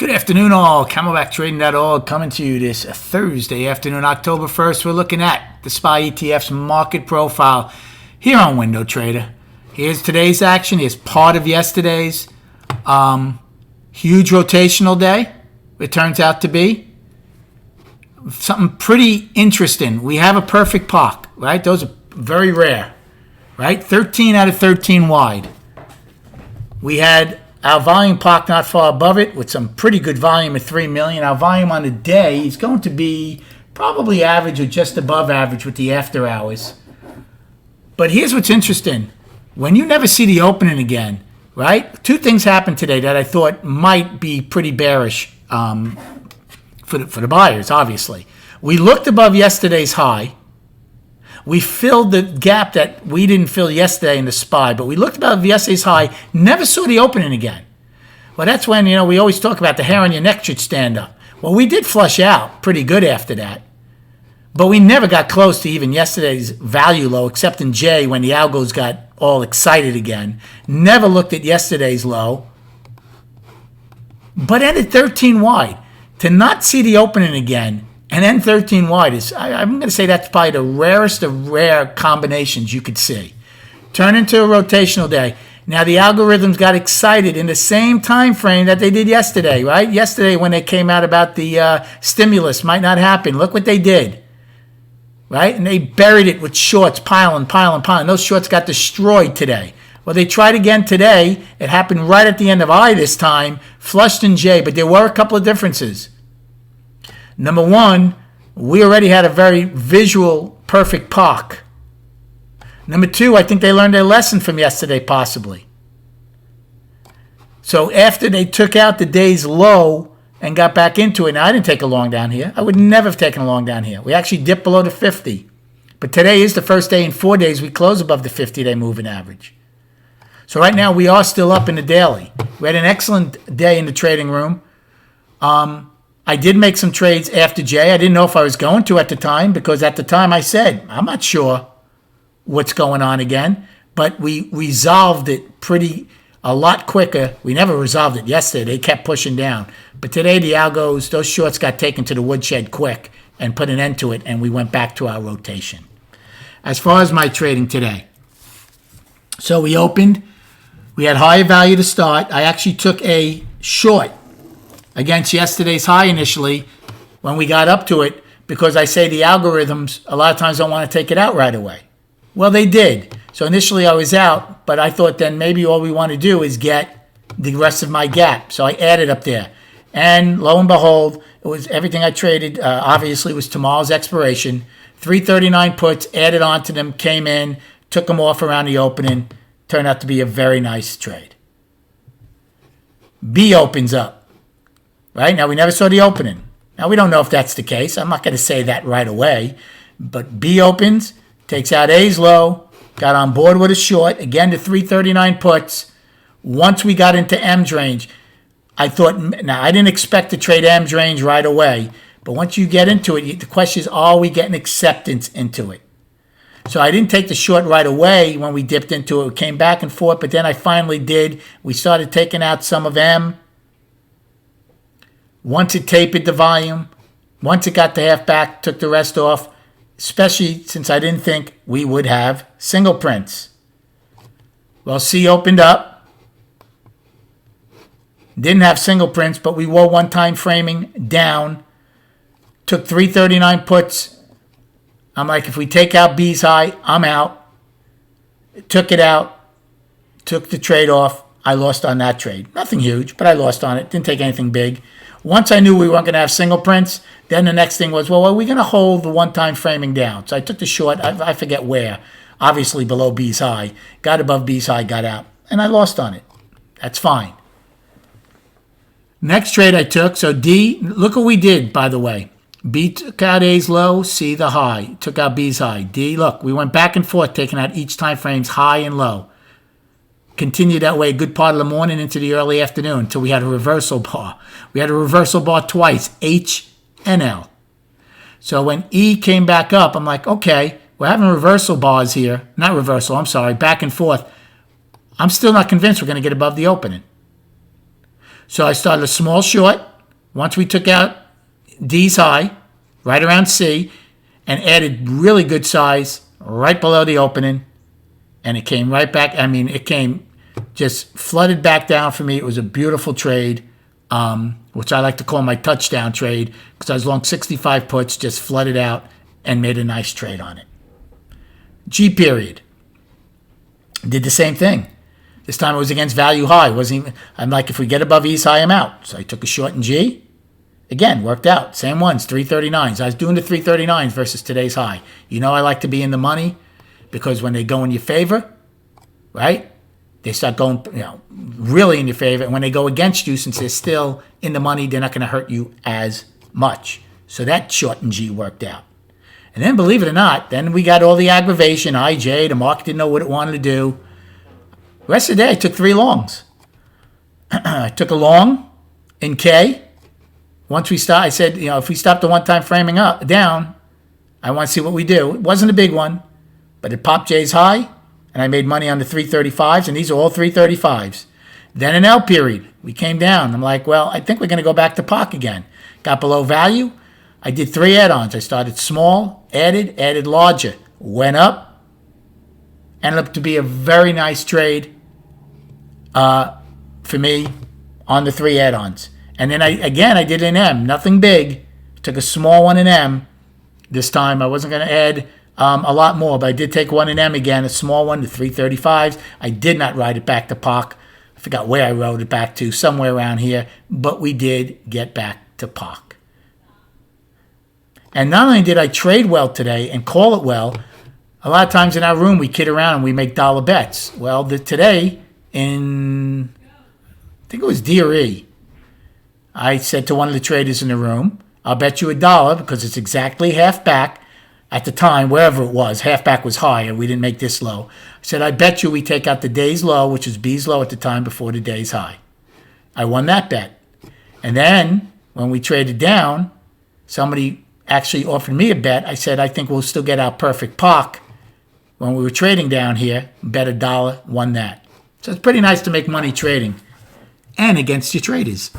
Good afternoon, all. CamelbackTrading.org coming to you this Thursday afternoon, October 1st. We're looking at the SPY ETF's market profile here on Window Trader. Here's today's action. Here's part of yesterday's. Huge rotational day, it turns out to be. Something pretty interesting. We have a perfect POC, right? Those are very rare, right? 13 out of 13 wide. We had our volume POC not far above it with some pretty good volume at 3 million. Our volume on the day is going to be probably average or just above average with the after hours. But here's what's interesting. When you never see the opening again, right? Two things happened today that I thought might be pretty bearish for the buyers, obviously. We looked above yesterday's high. We filled the gap that we didn't fill yesterday in the SPY, but we looked above yesterday's high, never saw the opening again. Well, that's when, we always talk about the hair on your neck should stand up. Well, we did flush out pretty good after that, but we never got close to even yesterday's value low, except in J when the algos got all excited again. Never looked at yesterday's low, but ended 13 wide. To not see the opening again and end 13 wide is, I'm going to say that's probably the rarest of rare combinations you could see. Turn into a rotational day. Now, the algorithms got excited in the same time frame that they did yesterday, right? Yesterday when they came out about the stimulus might not happen. Look what they did, right? And they buried it with shorts, piling. Those shorts got destroyed today. Well, they tried again today. It happened right at the end of I this time, flushed in J, but there were a couple of differences. Number one, we already had a very visual, perfect POC. Number two, I think they learned their lesson from yesterday, possibly. So after they took out the day's low and got back into it, now I didn't take a long down here. I would never have taken a long down here. We actually dipped below the 50. But today is the first day in 4 days we close above the 50-day moving average. So right now we are still up in the daily. We had an excellent day in the trading room. I did make some trades after J. I didn't know if I was going to at the time because at the time I said, I'm not sure what's going on again. But we resolved it a lot quicker. We never resolved it yesterday. They kept pushing down. But today the algos, those shorts got taken to the woodshed quick and put an end to it, and we went back to our rotation. As far as my trading today, so we opened. We had higher value to start. I actually took a short against yesterday's high initially when we got up to it because I say the algorithms a lot of times don't want to take it out right away. Well, they did. So initially I was out, but I thought then maybe all we want to do is get the rest of my gap. So I added up there. And lo and behold, it was everything I traded, obviously, was tomorrow's expiration. 339 puts, added onto them, came in, took them off around the opening. Turned out to be a very nice trade. B opens up. Right? Now, we never saw the opening. Now, we don't know if that's the case. I'm not going to say that right away. But B opens, takes out A's low, got on board with a short. Again, the 339 puts. Once we got into M's range, I thought, now, I didn't expect to trade M's range right away. But once you get into it, the question is, are we getting acceptance into it? So I didn't take the short right away when we dipped into it. We came back and forth, but then I finally did. We started taking out some of M. Once it tapered the volume, once it got the half back, took the rest off, especially since I didn't think we would have single prints. Well, C opened up. Didn't have single prints, but we wore one-time framing down. Took 339 puts. I'm like, if we take out B's high, I'm out. Took it out. Took the trade off. I lost on that trade. Nothing huge, but I lost on it. Didn't take anything big. Once I knew we weren't going to have single prints, then the next thing was, well, are we going to hold the one-time framing down? So I took the short. I forget where. Obviously below B's high. Got above B's high, got out. And I lost on it. That's fine. Next trade I took. So D, look what we did, by the way. B took out A's low, C the high. Took out B's high. D, look, we went back and forth, taking out each time frame's high and low. Continued that way a good part of the morning into the early afternoon until we had a reversal bar. We had a reversal bar twice, H and L. So when E came back up, I'm like, okay, we're having reversal bars here. Not reversal, I'm sorry, back and forth. I'm still not convinced we're going to get above the opening. So I started a small short. once we took out D's high, right around C, and added really good size right below the opening, and it came right back. I mean, it came just flooded back down for me. It was a beautiful trade, which I like to call my touchdown trade, because I was long 65 puts, just flooded out and made a nice trade on it. G period. Did the same thing. This time it was against value high. I'm like, if we get above E's high, I'm out. So I took a short in G. Again, worked out. Same ones, 339s. I was doing the 339s versus today's high. You know I like to be in the money, because when they go in your favor, right, they start going, really in your favor. And when they go against you, since they're still in the money, they're not going to hurt you as much. So that short in G worked out. And then, believe it or not, then we got all the aggravation, IJ, the market didn't know what it wanted to do. The rest of the day, I took 3 longs. I took a long in K. Once we start, I said, if we stop the one-time framing up down, I want to see what we do. It wasn't a big one, but it popped J's high, and I made money on the 335s, and these are all 335s. Then an L period. We came down. I'm like, well, I think we're going to go back to POC again. Got below value. I did 3 add-ons. I started small, added larger, went up, ended up to be a very nice trade for me on the 3 add-ons. And then I did an M, nothing big. Took a small one in M. This time I wasn't going to add a lot more, but I did take one in M again, a small one, the 335s. I did not ride it back to POC. I forgot where I rode it back to, somewhere around here, but we did get back to POC. And not only did I trade well today and call it well, a lot of times in our room we kid around and we make dollar bets. Well, today I think it was D or E, I said to one of the traders in the room, I'll bet you $1 because it's exactly half back at the time, wherever it was. Half back was high and we didn't make this low. I said, I bet you we take out the day's low, which was B's low at the time before the day's high. I won that bet. And then when we traded down, somebody actually offered me a bet. I said, I think we'll still get our perfect POC when we were trading down here. Bet $1, won that. So it's pretty nice to make money trading and against your traders.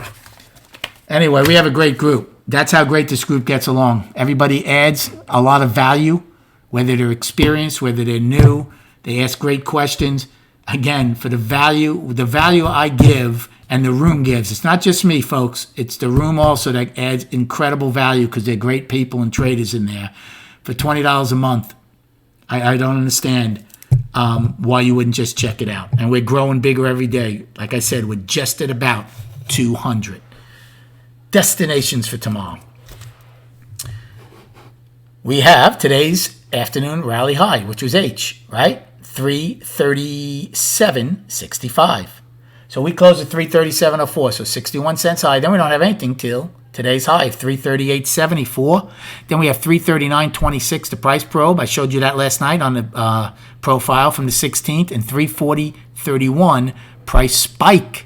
Anyway, we have a great group. That's how great this group gets along. Everybody adds a lot of value, whether they're experienced, whether they're new. They ask great questions. Again, for the value I give and the room gives. It's not just me, folks. It's the room also that adds incredible value because they're great people and traders in there. For $20 a month, I don't understand why you wouldn't just check it out. And we're growing bigger every day. Like I said, we're just at about 200. Destinations for tomorrow. We have today's afternoon rally high, which was H, right? 337.65. So we closed at 337.04, so 61 cents high. Then we don't have anything till today's high, 338.74. Then we have 339.26, the price probe. I showed you that last night on the profile from the 16th, and 340.31 price spike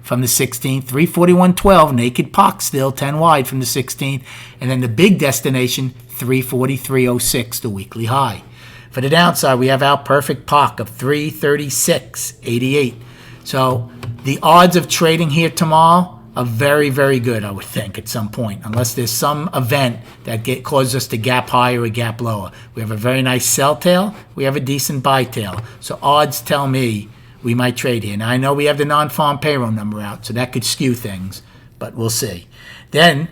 from the 16th, 341.12, naked POC still, 10 wide from the 16th. And then the big destination, 343.06, the weekly high. For the downside, we have our perfect POC of 336.88. So the odds of trading here tomorrow are very, very good, I would think, at some point, unless there's some event that causes us to gap higher or gap lower. We have a very nice sell tail. We have a decent buy tail. So odds tell me we might trade here. Now, I know we have the non-farm payroll number out, so that could skew things, but we'll see. Then,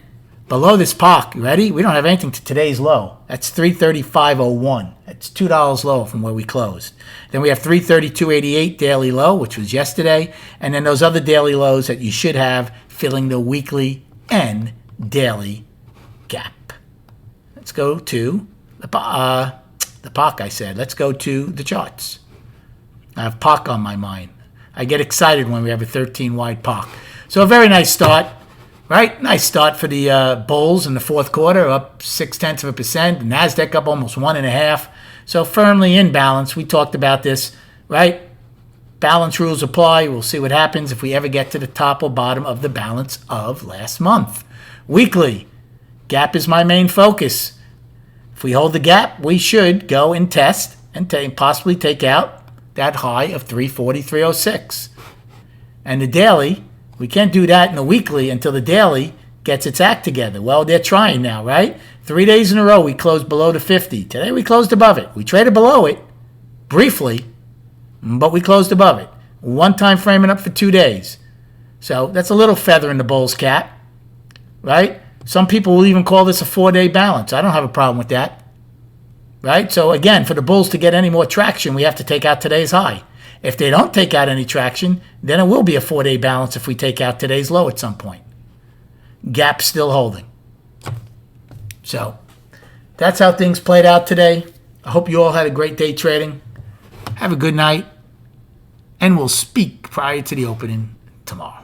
below this POC, you ready? We don't have anything to today's low. That's 335.01. That's $2 lower from where we closed. Then we have 332.88 daily low, which was yesterday, and then those other daily lows that you should have filling the weekly and daily gap. Let's go to the POC, I said. Let's go to the charts. I have POC on my mind. I get excited when we have a 13-wide POC. So a very nice start, right? Nice start for the bulls in the fourth quarter, up 0.6%. The NASDAQ up almost 1.5%. So firmly in balance. We talked about this, right? Balance rules apply. We'll see what happens if we ever get to the top or bottom of the balance of last month. Weekly, gap is my main focus. If we hold the gap, we should go and test and possibly take out that high of 343.06. And the daily, We can't do that in the weekly until the daily gets its act together. Well, they're trying now, right? 3 days in a row, we closed below the 50. Today, we closed above it. We traded below it briefly, but we closed above it. One time framing up for 2 days. So that's a little feather in the bull's cap, right? Some people will even call this a 4-day balance. I don't have a problem with that, right? So again, for the bulls to get any more traction, we have to take out today's high. If they don't take out any traction, then it will be a 4-day balance if we take out today's low at some point. Gap still holding. So that's how things played out today. I hope you all had a great day trading. Have a good night. And we'll speak prior to the opening tomorrow.